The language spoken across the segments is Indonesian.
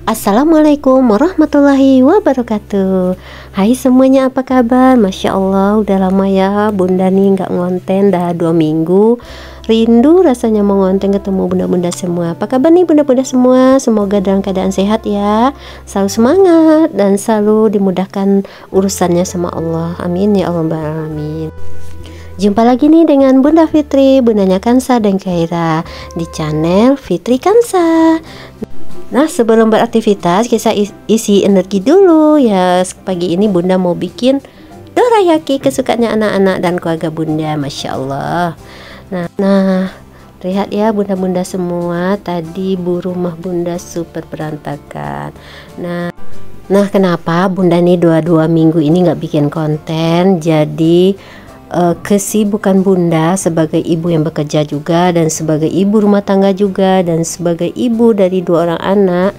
Assalamualaikum warahmatullahi wabarakatuh. Hai semuanya, apa kabar? Masya Allah, udah lama ya bunda nih nggak ngonten, dah 2 minggu. Rindu rasanya mau ngonten ketemu bunda-bunda semua. Apa kabar nih bunda-bunda semua? Semoga dalam keadaan sehat ya, selalu semangat dan selalu dimudahkan urusannya sama Allah. Amin ya Allah, amin. Jumpa lagi nih dengan Bunda Fitri, bundanya Kansa dan Kaira di channel Fitri Kansa. Nah, sebelum beraktivitas kita isi energi dulu ya. Pagi ini bunda mau bikin dorayaki kesukaannya anak-anak dan keluarga bunda. Masya Allah. Nah, lihat ya bunda-bunda semua, tadi rumah bunda super berantakan. Nah, kenapa bunda nih 2 minggu ini nggak bikin konten? Jadi kesibukan bunda sebagai ibu yang bekerja juga, dan sebagai ibu rumah tangga juga, dan sebagai ibu dari 2 orang anak.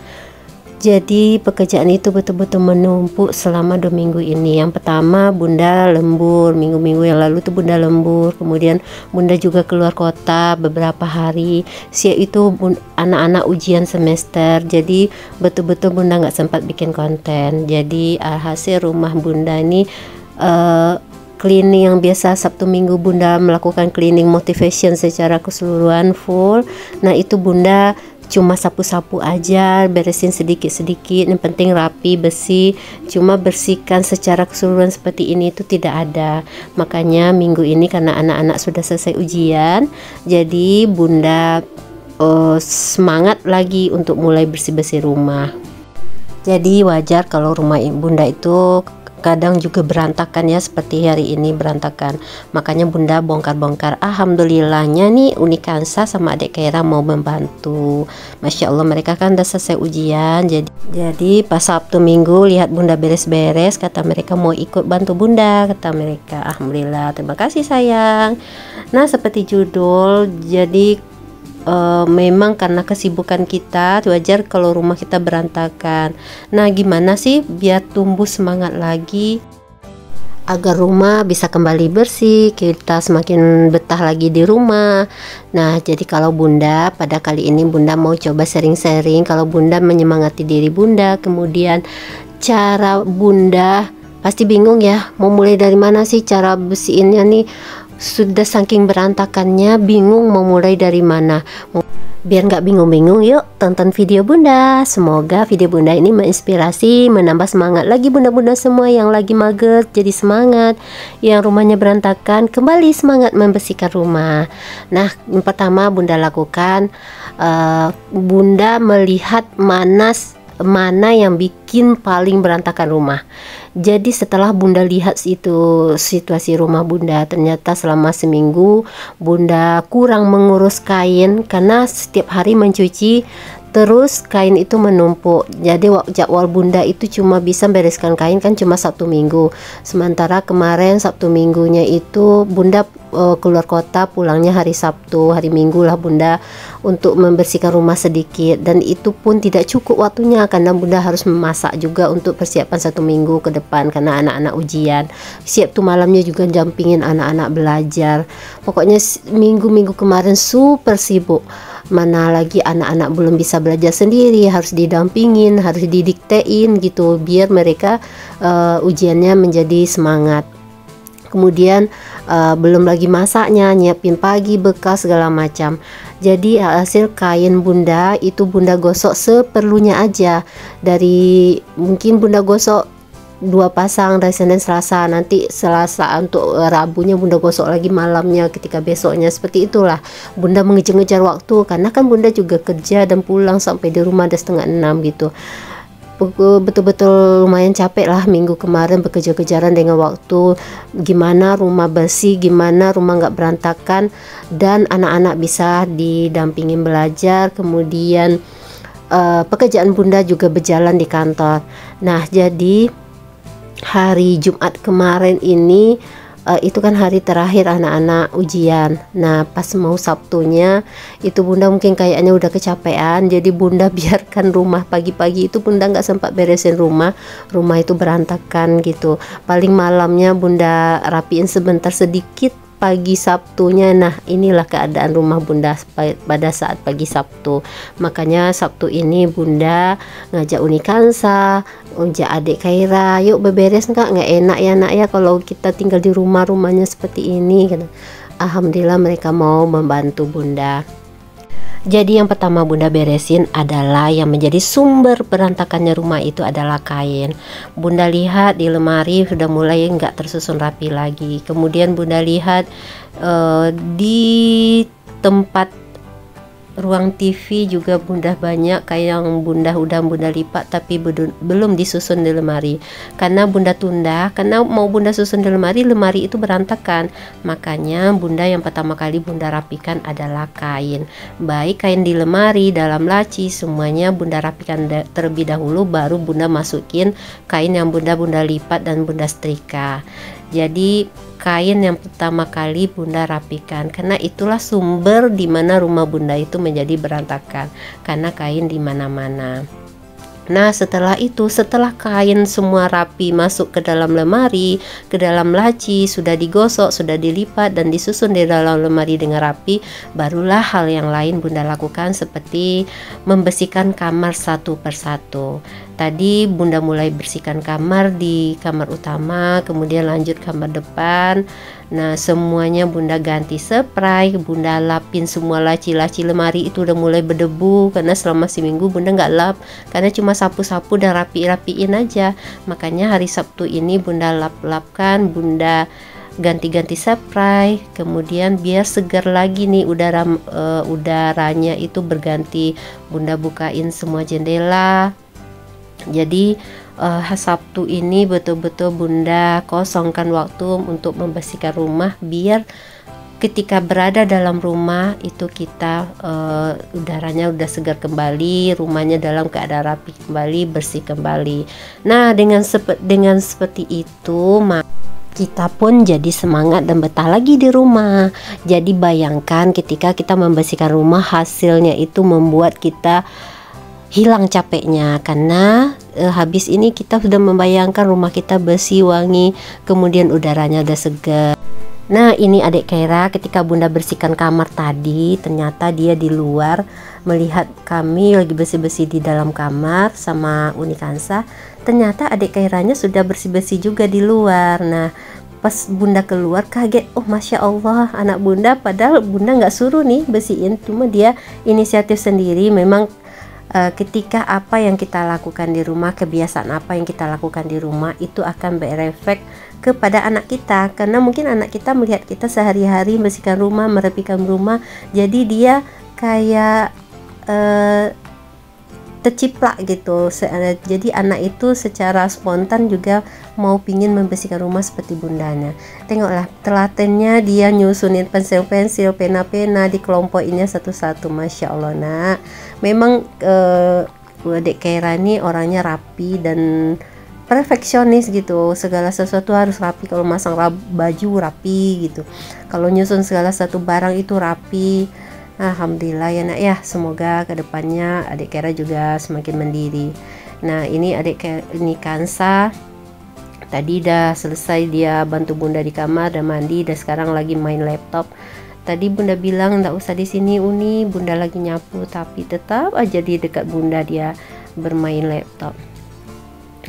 Jadi pekerjaan itu betul-betul menumpuk selama 2 minggu ini. Yang pertama bunda lembur, minggu-minggu yang lalu tuh bunda lembur. Kemudian bunda juga keluar kota beberapa hari. Siang itu anak-anak ujian semester. Jadi betul-betul bunda nggak sempat bikin konten. Jadi hasil rumah bunda ini cleaning yang biasa Sabtu Minggu bunda melakukan cleaning motivation secara keseluruhan full. Nah, itu bunda cuma sapu-sapu aja, beresin sedikit-sedikit, yang penting rapi, bersih. Cuma bersihkan secara keseluruhan seperti ini itu tidak ada. Makanya minggu ini karena anak-anak sudah selesai ujian, jadi bunda semangat lagi untuk mulai bersih-bersih rumah. Jadi wajar kalau rumah bunda itu kadang juga berantakan ya, seperti hari ini berantakan. Makanya bunda bongkar-bongkar. Alhamdulillahnya nih Uni Kansa sama adik Kaira mau membantu. Masya Allah, mereka kan udah selesai ujian. Jadi pas Sabtu Minggu lihat bunda beres-beres, kata mereka mau ikut bantu bunda, kata mereka. Alhamdulillah, terima kasih sayang. Nah, seperti judul, jadi memang karena kesibukan kita wajar kalau rumah kita berantakan. Nah, gimana sih biar tumbuh semangat lagi agar rumah bisa kembali bersih, kita semakin betah lagi di rumah. Nah, jadi kalau bunda pada kali ini bunda mau coba sharing-sharing. Kalau bunda menyemangati diri bunda, kemudian cara bunda pasti bingung ya, mau mulai dari mana sih cara bersihinnya nih. Sudah saking berantakannya, bingung mau mulai dari mana. Biar nggak bingung-bingung, yuk tonton video bunda. Semoga video bunda ini menginspirasi, menambah semangat lagi bunda-bunda semua yang lagi mager jadi semangat, yang rumahnya berantakan kembali semangat membersihkan rumah. Nah, yang pertama bunda lakukan, bunda melihat mana yang bikin paling berantakan rumah. Jadi setelah bunda lihat itu situasi rumah bunda, ternyata selama seminggu bunda kurang mengurus kain karena setiap hari mencuci, terus kain itu menumpuk. Jadi jadwal bunda itu cuma bisa bereskan kain kan cuma Sabtu Minggu. Sementara kemarin Sabtu Minggunya itu bunda keluar kota, pulangnya hari Sabtu, hari Minggu lah bunda untuk membersihkan rumah sedikit, dan itu pun tidak cukup waktunya karena bunda harus memasak juga untuk persiapan 1 minggu ke depan karena anak-anak ujian. Siap tuh malamnya juga dampingin anak-anak belajar. Pokoknya minggu-minggu kemarin super sibuk. Mana lagi anak-anak belum bisa belajar sendiri, harus didampingin, harus didiktein gitu biar mereka ujiannya menjadi semangat. Kemudian belum lagi masaknya, nyiapin pagi bekas segala macam. Jadi hasil kain bunda itu bunda gosok seperlunya aja. Dari mungkin bunda gosok 2 pasang dari Senin Selasa, nanti Selasa untuk Rabunya bunda gosok lagi malamnya ketika besoknya. Seperti itulah bunda mengejar-ngejar waktu karena kan bunda juga kerja dan pulang sampai di rumah ada 5:30 gitu. Betul-betul lumayan capek lah minggu kemarin bekerja-kejaran dengan waktu, gimana rumah bersih, gimana rumah nggak berantakan, dan anak-anak bisa didampingin belajar. Kemudian pekerjaan bunda juga berjalan di kantor. Nah, jadi hari Jumat kemarin ini itu kan hari terakhir anak-anak ujian. Nah, pas mau Sabtunya itu bunda mungkin kayaknya udah kecapean, jadi bunda biarkan rumah pagi-pagi itu bunda nggak sempat beresin rumah itu berantakan gitu. Paling malamnya bunda rapiin sebentar sedikit pagi Sabtunya. Nah, inilah keadaan rumah Bunda pada saat pagi Sabtu. Makanya Sabtu ini Bunda ngajak Uni Kansa, ngajak adik Kaira, yuk beberes nggak enak ya nak ya kalau kita tinggal di rumahnya seperti ini. Alhamdulillah mereka mau membantu Bunda. Jadi yang pertama Bunda beresin adalah yang menjadi sumber berantakannya rumah itu adalah kain. Bunda lihat di lemari sudah mulai nggak tersusun rapi lagi. Kemudian Bunda lihat di tempat ruang TV juga Bunda banyak kayak yang Bunda lipat tapi belum disusun di lemari. Karena Bunda tunda, karena mau Bunda susun di lemari itu berantakan. Makanya Bunda yang pertama kali Bunda rapikan adalah kain. Baik kain di lemari, dalam laci, semuanya Bunda rapikan terlebih dahulu, baru Bunda masukin kain yang Bunda lipat dan Bunda setrika. Jadi kain yang pertama kali Bunda rapikan, karena itulah sumber di mana rumah Bunda itu menjadi berantakan karena kain di mana-mana. Nah, setelah itu, setelah kain semua rapi masuk ke dalam lemari, ke dalam laci, sudah digosok, sudah dilipat dan disusun di dalam lemari dengan rapi, barulah hal yang lain Bunda lakukan seperti membersihkan kamar satu persatu. Tadi Bunda mulai bersihkan kamar di kamar utama, kemudian lanjut kamar depan. Nah, semuanya Bunda ganti spray, Bunda lapin semua laci-laci lemari itu udah mulai berdebu karena selama seminggu Bunda nggak lap, karena cuma sapu-sapu dan rapiin aja. Makanya hari Sabtu ini Bunda lap-lapkan, Bunda ganti-ganti spray, kemudian biar segar lagi nih udaranya itu berganti. Bunda bukain semua jendela. Jadi Sabtu ini betul-betul Bunda kosongkan waktu untuk membersihkan rumah, biar ketika berada dalam rumah itu kita udaranya udah segar kembali, rumahnya dalam keadaan rapi kembali, bersih kembali. Nah, dengan seperti itu kita pun jadi semangat dan betah lagi di rumah. Jadi bayangkan ketika kita membersihkan rumah, hasilnya itu membuat kita hilang capeknya, karena habis ini kita sudah membayangkan rumah kita bersih, wangi, kemudian udaranya udah segar. Nah, ini adik Kaira ketika Bunda bersihkan kamar tadi, ternyata dia di luar melihat kami lagi bersih-bersih di dalam kamar sama Uni Kansa. Ternyata adik Kairanya sudah bersih-bersih juga di luar. Nah, pas Bunda keluar kaget, oh Masya Allah anak Bunda, padahal Bunda nggak suruh nih bersihin, cuma dia inisiatif sendiri. Memang ketika apa yang kita lakukan di rumah, kebiasaan apa yang kita lakukan di rumah itu akan berefek kepada anak kita, karena mungkin anak kita melihat kita sehari-hari membersihkan rumah, merapikan rumah, jadi dia kayak terciplak gitu. Jadi anak itu secara spontan juga mau pingin membersihkan rumah seperti bundanya. Tengoklah telatennya, dia nyusunin pensil-pensil, pena-pena, dikelompokinnya satu-satu. Masya Allah nak, memang adik Kaira ini orangnya rapi dan perfeksionis gitu, segala sesuatu harus rapi. Kalau masang baju rapi gitu, kalau nyusun segala satu barang itu rapi. Alhamdulillah ya nak ya, semoga kedepannya adik Kaira juga semakin mandiri. Nah, ini adik ini Kansa tadi udah selesai, dia bantu Bunda di kamar dan mandi, dan sekarang lagi main laptop. Tadi Bunda bilang nggak usah di sini Uni, Bunda lagi nyapu, tapi tetap aja di dekat Bunda dia bermain laptop.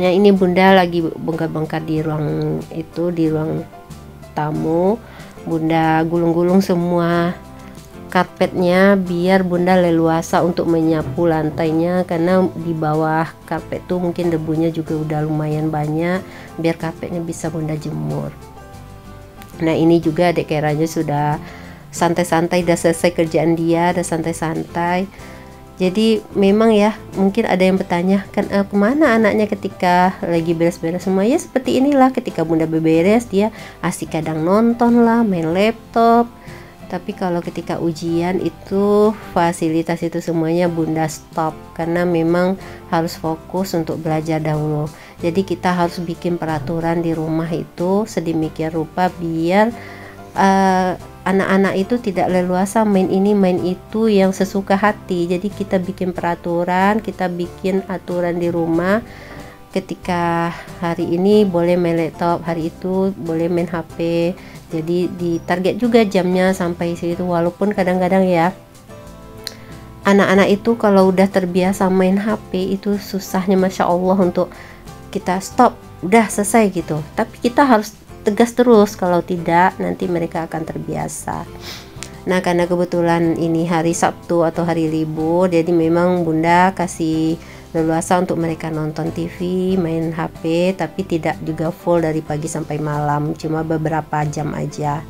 Nah, ini Bunda lagi bongkar-bongkar di ruang itu, di ruang tamu. Bunda gulung-gulung semua karpetnya biar Bunda leluasa untuk menyapu lantainya, karena di bawah karpet tuh mungkin debunya juga udah lumayan banyak, biar karpetnya bisa Bunda jemur. Nah, ini juga adik Kairanya sudah santai-santai, udah selesai kerjaan dia, udah santai-santai. Jadi memang ya, mungkin ada yang bertanya kan kemana anaknya ketika lagi beres-beres semua. Ya seperti inilah, ketika Bunda beberes dia asik kadang nonton lah, main laptop. Tapi kalau ketika ujian itu fasilitas itu semuanya Bunda stop, karena memang harus fokus untuk belajar dahulu. Jadi kita harus bikin peraturan di rumah itu sedemikian rupa biar anak-anak itu tidak leluasa main ini main itu yang sesuka hati. Jadi kita bikin peraturan, kita bikin aturan di rumah. Ketika hari ini boleh main laptop, hari itu boleh main HP. Jadi ditarget juga jamnya sampai situ, walaupun kadang-kadang ya anak-anak itu kalau udah terbiasa main HP itu susahnya Masya Allah untuk kita stop, udah selesai gitu. Tapi kita harus tegas terus, kalau tidak nanti mereka akan terbiasa. Nah, karena kebetulan ini hari Sabtu atau hari libur, jadi memang Bunda kasih leluasa untuk mereka nonton TV, main HP, tapi tidak juga full dari pagi sampai malam, cuma beberapa jam aja.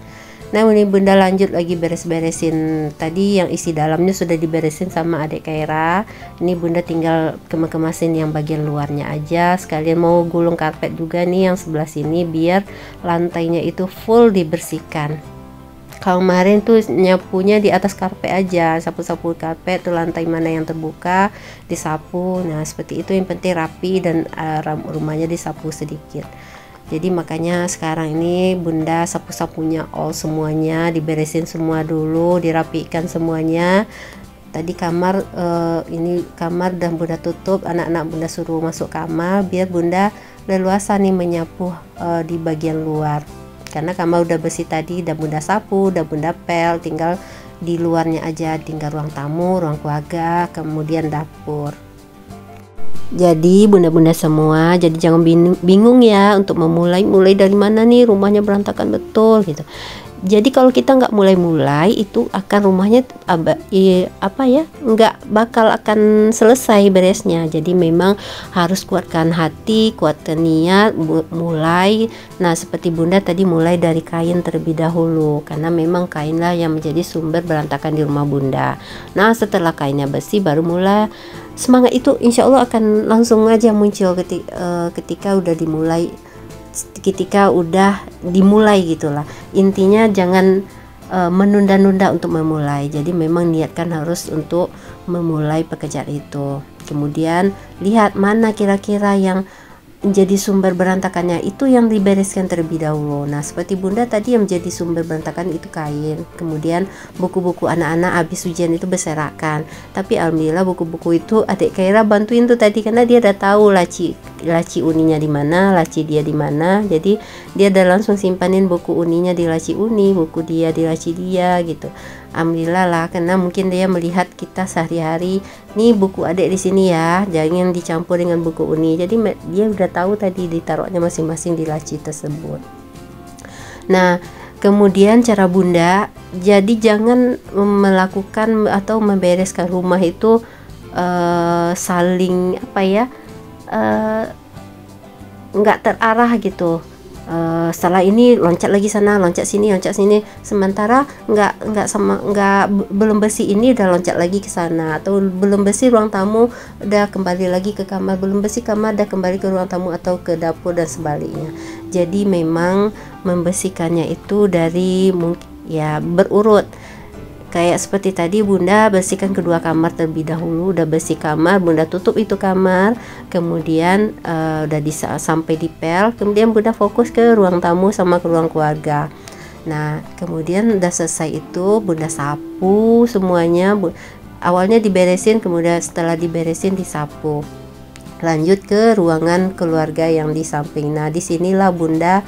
Nah, ini Bunda lanjut lagi beres-beresin. Tadi yang isi dalamnya sudah diberesin sama adik Kaira. Ini Bunda tinggal kemasin yang bagian luarnya aja. Sekalian mau gulung karpet juga nih yang sebelah sini, biar lantainya itu full dibersihkan. Kalau kemarin tuh nyapunya di atas karpet aja, sapu-sapu karpet tuh, lantai mana yang terbuka disapu. Nah, seperti itu, yang penting rapi dan rumahnya disapu sedikit. Jadi makanya sekarang ini Bunda sapu-sapunya all semuanya, diberesin semua dulu, dirapikan semuanya. Tadi kamar ini kamar dan Bunda tutup, anak-anak Bunda suruh masuk kamar biar Bunda leluasa nih menyapu di bagian luar. Karena kamar udah bersih tadi, udah Bunda sapu, udah Bunda pel, tinggal di luarnya aja, tinggal ruang tamu, ruang keluarga, kemudian dapur. Jadi bunda-bunda semua, jadi jangan bingung ya untuk mulai dari mana nih, rumahnya berantakan betul gitu. Jadi kalau kita nggak mulai-mulai itu akan rumahnya nggak bakal akan selesai beresnya. Jadi memang harus kuatkan hati, kuatkan niat, mulai. Nah, seperti Bunda tadi mulai dari kain terlebih dahulu, karena memang kainlah yang menjadi sumber berantakan di rumah Bunda. Nah, setelah kainnya bersih baru mulai. Semangat itu insya Allah akan langsung aja muncul ketika udah dimulai, ketika udah dimulai gitulah. Intinya jangan menunda-nunda untuk memulai. Jadi memang niatkan harus untuk memulai pekerjaan itu. Kemudian lihat mana kira-kira yang menjadi sumber berantakannya, itu yang dibereskan terlebih dahulu. Nah, seperti Bunda tadi yang menjadi sumber berantakan itu kain, kemudian buku-buku anak-anak habis ujian itu berserakan. Tapi alhamdulillah buku-buku itu adik Kaira bantuin tuh tadi, karena dia udah tahu laci uninya di mana, laci dia di mana. Jadi dia udah langsung simpanin buku uninya di laci uni, buku dia di laci dia gitu. Alhamdulillah lah, karena mungkin dia melihat kita sehari-hari, nih buku adik di sini ya, jangan dicampur dengan buku uni. Jadi dia udah tahu tadi ditaruhnya masing-masing di laci tersebut. Nah, kemudian cara Bunda, jadi jangan melakukan atau membereskan rumah itu saling nggak terarah gitu. Setelah ini loncat lagi sana, loncat sini, sementara belum bersih ini udah loncat lagi ke sana, atau belum bersih ruang tamu udah kembali lagi ke kamar, belum bersih kamar udah kembali ke ruang tamu atau ke dapur dan sebaliknya. Jadi memang membersihkannya itu dari ya berurut. Kayak seperti tadi Bunda bersihkan kedua kamar terlebih dahulu, udah bersih kamar, Bunda tutup itu kamar, kemudian udah sampai di pel, kemudian Bunda fokus ke ruang tamu sama ke ruang keluarga. Nah, kemudian udah selesai itu Bunda sapu semuanya, awalnya diberesin, kemudian setelah diberesin disapu. Lanjut ke ruangan keluarga yang di samping. Nah, disinilah Bunda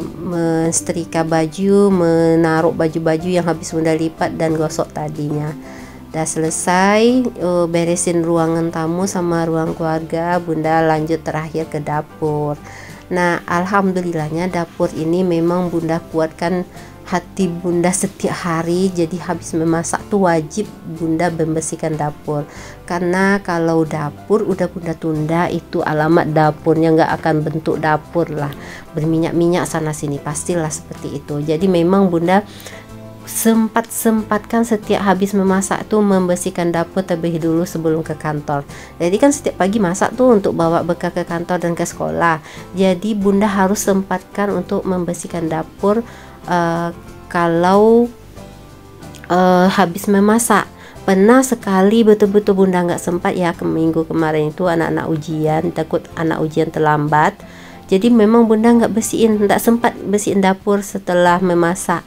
mensetrika baju, menaruh baju-baju yang habis Bunda lipat dan gosok tadinya. Udah selesai beresin ruangan tamu sama ruang keluarga, Bunda lanjut terakhir ke dapur. Nah, alhamdulillahnya dapur ini memang Bunda kuatkan hati Bunda setiap hari. Jadi habis memasak tuh wajib Bunda membersihkan dapur, karena kalau dapur udah Bunda tunda, itu alamat dapurnya nggak akan bentuk dapur lah, berminyak-minyak sana sini, pastilah seperti itu. Jadi memang Bunda sempatkan setiap habis memasak tuh membersihkan dapur terlebih dulu sebelum ke kantor. Jadi kan setiap pagi masak tuh untuk bawa bekal ke kantor dan ke sekolah. Jadi Bunda harus sempatkan untuk membersihkan dapur kalau habis memasak. Pernah sekali betul-betul Bunda nggak sempat ya, ke minggu kemarin itu anak-anak ujian, takut anak ujian terlambat. Jadi memang Bunda nggak sempat bersihin dapur setelah memasak.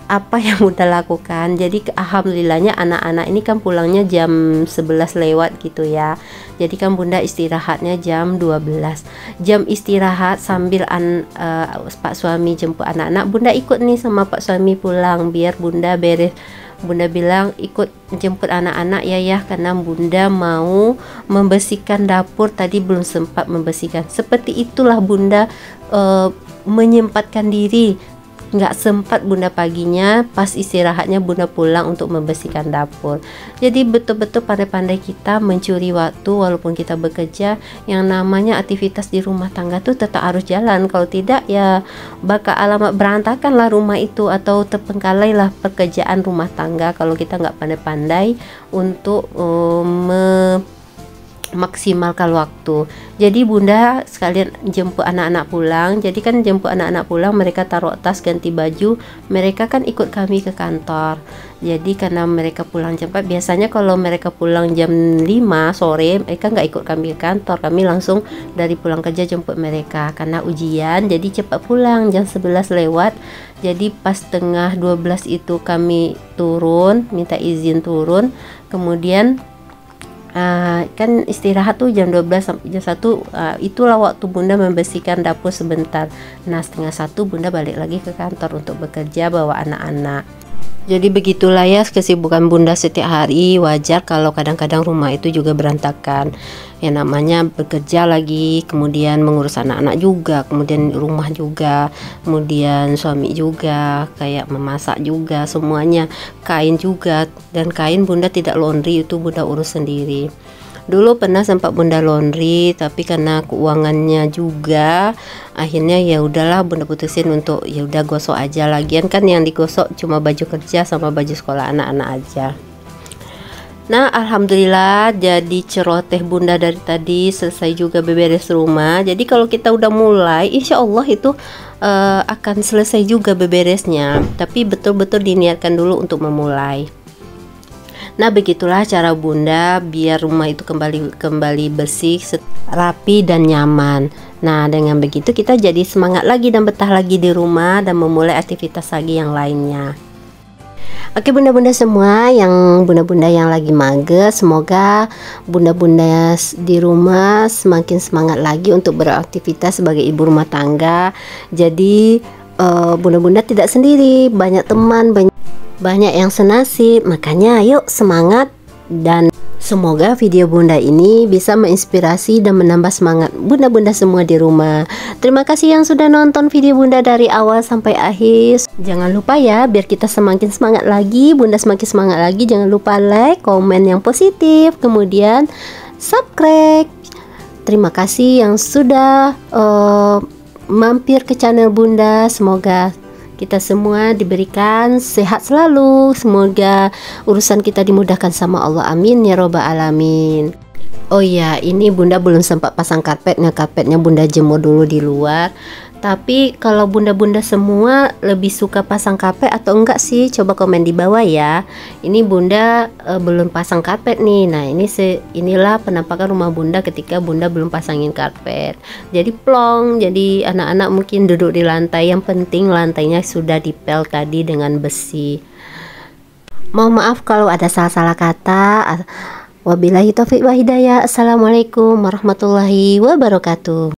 apa yang bunda lakukan. Jadi alhamdulillahnya anak-anak ini kan pulangnya jam 11 lewat gitu ya. Jadi kan bunda istirahatnya jam 12. Jam istirahat sambil pak suami jemput anak-anak, bunda ikut nih sama pak suami pulang biar bunda beres. Bunda bilang ikut jemput anak-anak ya, karena bunda mau membersihkan dapur, tadi belum sempat membersihkan. Seperti itulah bunda menyempatkan diri. Nggak sempat bunda paginya, pas istirahatnya bunda pulang untuk membersihkan dapur. Jadi betul-betul pandai-pandai kita mencuri waktu walaupun kita bekerja. Yang namanya aktivitas di rumah tangga tuh tetap harus jalan, kalau tidak ya bakal alamat berantakan lah rumah itu, atau terpengkalai lah pekerjaan rumah tangga kalau kita nggak pandai-pandai untuk maksimalkan waktu. Jadi bunda sekalian jemput anak-anak pulang. Jadi kan jemput anak-anak pulang, mereka taruh tas, ganti baju, mereka kan ikut kami ke kantor. Jadi karena mereka pulang cepat, biasanya kalau mereka pulang jam 5 sore, mereka nggak ikut kami ke kantor, kami langsung dari pulang kerja jemput mereka. Karena ujian jadi cepat pulang, jam 11 lewat. Jadi pas tengah 12 itu kami turun, minta izin turun, kemudian kan istirahat tuh jam 12 sampai jam 1, itulah waktu bunda membersihkan dapur sebentar. Nah setengah 1 bunda balik lagi ke kantor untuk bekerja bawa anak-anak. Jadi begitulah ya kesibukan bunda setiap hari. Wajar kalau kadang-kadang rumah itu juga berantakan. Ya namanya bekerja lagi, kemudian mengurus anak-anak juga, kemudian rumah juga, kemudian suami juga, kayak memasak juga, semuanya. Kain juga, dan kain bunda tidak laundry, itu bunda urus sendiri. Dulu pernah sempat bunda laundry, tapi karena keuangannya juga, akhirnya ya udahlah bunda putusin untuk ya udah gosok aja. Lagian kan yang digosok cuma baju kerja sama baju sekolah anak-anak aja. Nah alhamdulillah, jadi celoteh bunda dari tadi selesai juga beberes rumah. Jadi kalau kita udah mulai, insya Allah itu akan selesai juga beberesnya. Tapi betul-betul diniatkan dulu untuk memulai. Nah begitulah cara bunda biar rumah itu kembali bersih, rapi dan nyaman. Nah dengan begitu kita jadi semangat lagi dan betah lagi di rumah dan memulai aktivitas lagi yang lainnya. Oke bunda-bunda semua, yang bunda-bunda yang lagi mager, semoga bunda-bunda di rumah semakin semangat lagi untuk beraktivitas sebagai ibu rumah tangga. Jadi bunda-bunda tidak sendiri, banyak teman, banyak yang senasib. Makanya ayo semangat, dan semoga video bunda ini bisa menginspirasi dan menambah semangat bunda-bunda semua di rumah. Terima kasih yang sudah nonton video bunda dari awal sampai akhir. Jangan lupa ya, biar kita semakin semangat lagi, bunda semakin semangat lagi, jangan lupa like, komen yang positif, kemudian subscribe. Terima kasih yang sudah mampir ke channel bunda. Semoga kita semua diberikan sehat selalu. Semoga urusan kita dimudahkan sama Allah. Amin ya robbal alamin. Oh iya, ini bunda belum sempat pasang karpetnya. Karpetnya bunda jemur dulu di luar. Tapi kalau bunda-bunda semua lebih suka pasang karpet atau enggak sih? Coba komen di bawah ya. Ini bunda belum pasang karpet nih. Nah inilah penampakan rumah bunda ketika bunda belum pasangin karpet. Jadi plong, jadi anak-anak mungkin duduk di lantai. Yang penting lantainya sudah dipel tadi dengan besi. Mohon maaf kalau ada salah-salah kata. Wabillahi taufiq wa hidayah. Assalamualaikum warahmatullahi wabarakatuh.